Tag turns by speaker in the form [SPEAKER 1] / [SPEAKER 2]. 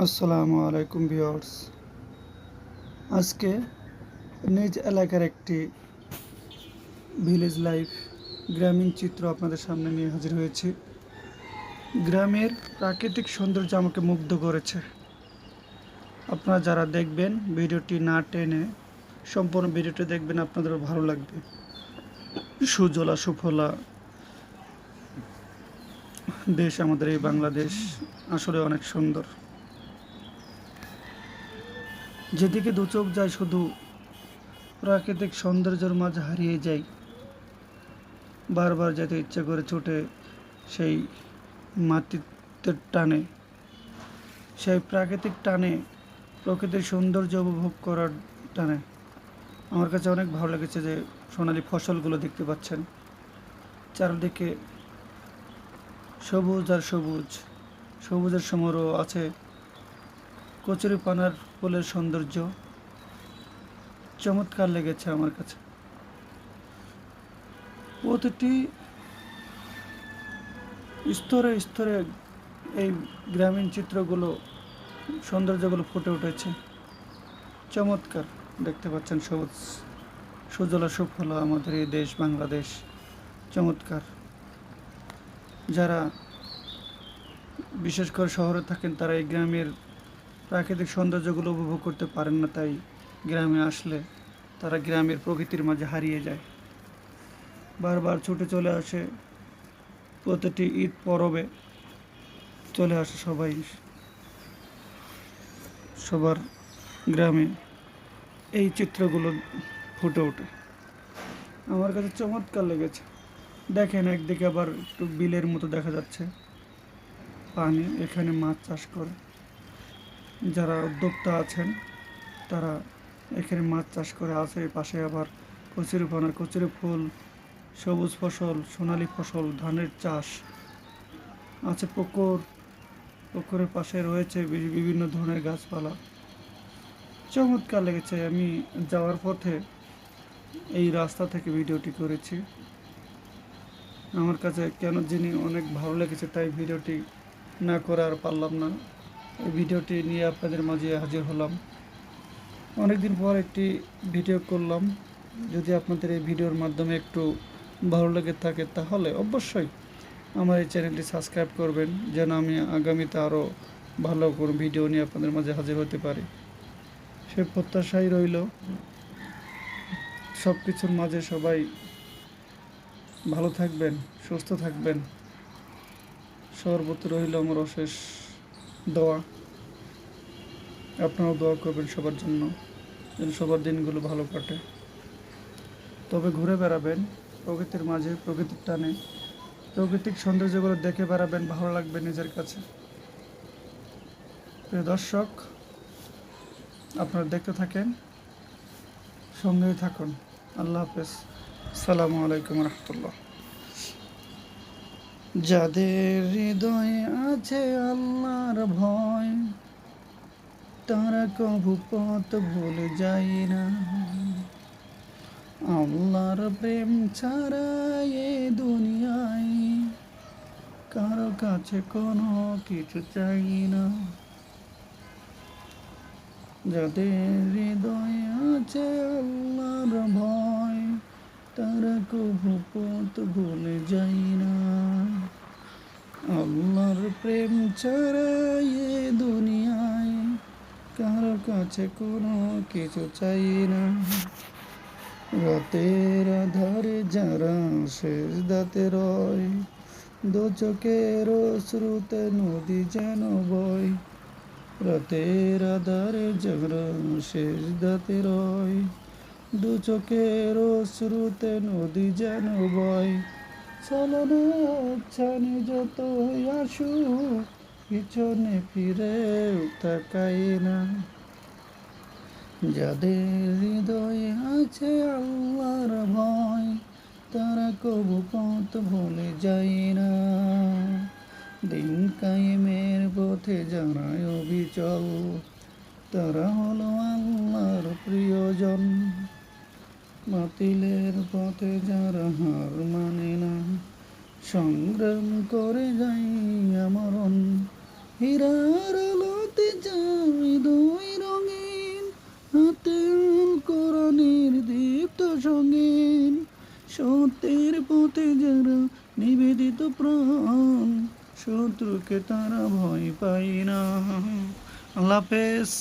[SPEAKER 1] আসসালামু আলাইকুম ভিউয়ার্স। আজকে নিজ এলাকার একটি ভিলেজ লাইফ গ্রামীণ চিত্র আপনাদের সামনে নিয়ে হাজির হয়েছি। গ্রামের প্রাকৃতিক সৌন্দর্য আমাকে মুগ্ধ করেছে। আপনারা যারা দেখবেন ভিডিওটি না টেনে সম্পূর্ণ ভিডিওটি দেখবেন, আপনাদেরও ভালো লাগবে। সুজলা সুফলা দেশ আমাদের এই বাংলাদেশ আসলে অনেক সুন্দর। যেদিকে দু চোখ যায় শুধু প্রাকৃতিক সৌন্দর্যের মাঝে হারিয়ে যাই। বারবার যেতে ইচ্ছে করে ছুটে সেই মাটিতে টানে, সেই প্রাকৃতিক টানে, প্রকৃতির সৌন্দর্য উপভোগ করার টানে। আমার কাছে অনেক ভালো লেগেছে যে সোনালি ফসলগুলো দেখতে পাচ্ছেন, চারদিকে সবুজ আর সবুজ, সবুজের সমারোহ আছে। কচুরিপানার ফুলের সৌন্দর্য চমৎকার লেগেছে আমার কাছে। প্রতিটি স্তরে স্তরে এই গ্রামীণ চিত্রগুলো, সৌন্দর্যগুলো ফুটে উঠেছে। চমৎকার দেখতে পাচ্ছেন, সবুজ সুজলা সুফলা আমাদের এই দেশ বাংলাদেশ চমৎকার। যারা বিশেষ করে শহরে থাকেন তারা এই গ্রামের প্রাকৃতিক সৌন্দর্যগুলো উপভোগ করতে পারেন না, তাই গ্রামে আসলে তারা গ্রামের প্রকৃতির মাঝে হারিয়ে যায়। বারবার ছুটে চলে আসে, প্রতিটি ঈদ পরবে চলে আসে সবাই সবার গ্রামে, এই চিত্রগুলো ফুটে ওঠে। আমার কাছে চমৎকার লেগেছে। দেখেন একদিকে আবার একটু বিলের মতো দেখা যাচ্ছে পানি, এখানে মাছ চাষ করে যারা উদ্যোক্তা আছেন তারা এখানে মাছ চাষ করে আছে। পাশে আবার কচুরিপানা, কচুরি ফুল, সবুজ ফসল, সোনালি ফসল, ধানের চাষ আছে। পুকুরের পাশে রয়েছে বিভিন্ন ধরনের গাছপালা। চমৎকার লেগেছে। আমি যাওয়ার পথে এই রাস্তা থেকে ভিডিওটি করেছি। আমার কাছে কেন জানি অনেক ভালো লেগেছে, তাই ভিডিওটি না করে আর পারলাম না। এই ভিডিওটি নিয়ে আপনাদের মাঝে হাজির হলাম। অনেকদিন পর একটি ভিডিও করলাম। যদি আপনাদের এই ভিডিওর মাধ্যমে একটু ভালো লেগে থাকে তাহলে অবশ্যই আমার এই চ্যানেলটি সাবস্ক্রাইব করবেন, যেন আমি আগামীতে আরও ভালো কোনো ভিডিও নিয়ে আপনাদের মাঝে হাজির হতে পারি। সে প্রত্যাশাই রইল। সব কিছুর মাঝে সবাই ভালো থাকবেন, সুস্থ থাকবেন, সর্বত্র রইল আমার অশেষ দোয়া। আপনারাও দোয়া করবেন সবার জন্য, যেন সবার দিনগুলো ভালো কাটে। তবে ঘুরে বেড়াবেন প্রকৃতির মাঝে, প্রকৃতির টানে, প্রাকৃতিক সৌন্দর্যগুলো দেখে বেড়াবেন, ভালো লাগবে নিজের কাছে। প্রিয় দর্শক, আপনারা দেখতে থাকেন, সঙ্গেই থাকুন। আল্লাহ হাফেজ। আসসালামু আলাইকুম রহমতুল্লাহ। যাদের হৃদয়ে আছে আল্লাহর ভয়, তারা কভু পথ ভুলে যায় না। আল্লাহর প্রেম ছাড়া এ দুনিয়ায় কারো কাছে কোনো কিছু চাই না। যাদের হৃদয়ে আছে আল্লাহর ভয়, তারা কভু পথ ভুলে যায় না। আল্লাহর প্রেম ছাড়া এ দুনিয়ায় কারো কাছে কোনো কিছু চাই না। রাতের আধারে যারা সেজদাতে রয়, দু চোখের শ্রুতে নদী যেন বয়। রাতের আধারে যারা সেজদাতে রয়, দু চোখের শ্রুতে নদী যেন বয়। চলনে ছানি যতই আসুক, পিছনে ফিরেও তাকাই না। যাদের হৃদয়ে আছে আল্লাহর ভয়, তারা কবু পথ ভুলে যায় না। দিন কায়েমের পথে যারা অবিচল, তারা হলো আল্লাহর প্রিয়জন। বাতিলের পথে যারা হার মানে না, সংগ্রাম করে যাই আমরণ। হীরার আলোতে সত্যের পথে যারা নিবেদিত প্রাণ, শত্রুকে তারা ভয় পায় না। আল্লাহ হাফেজ।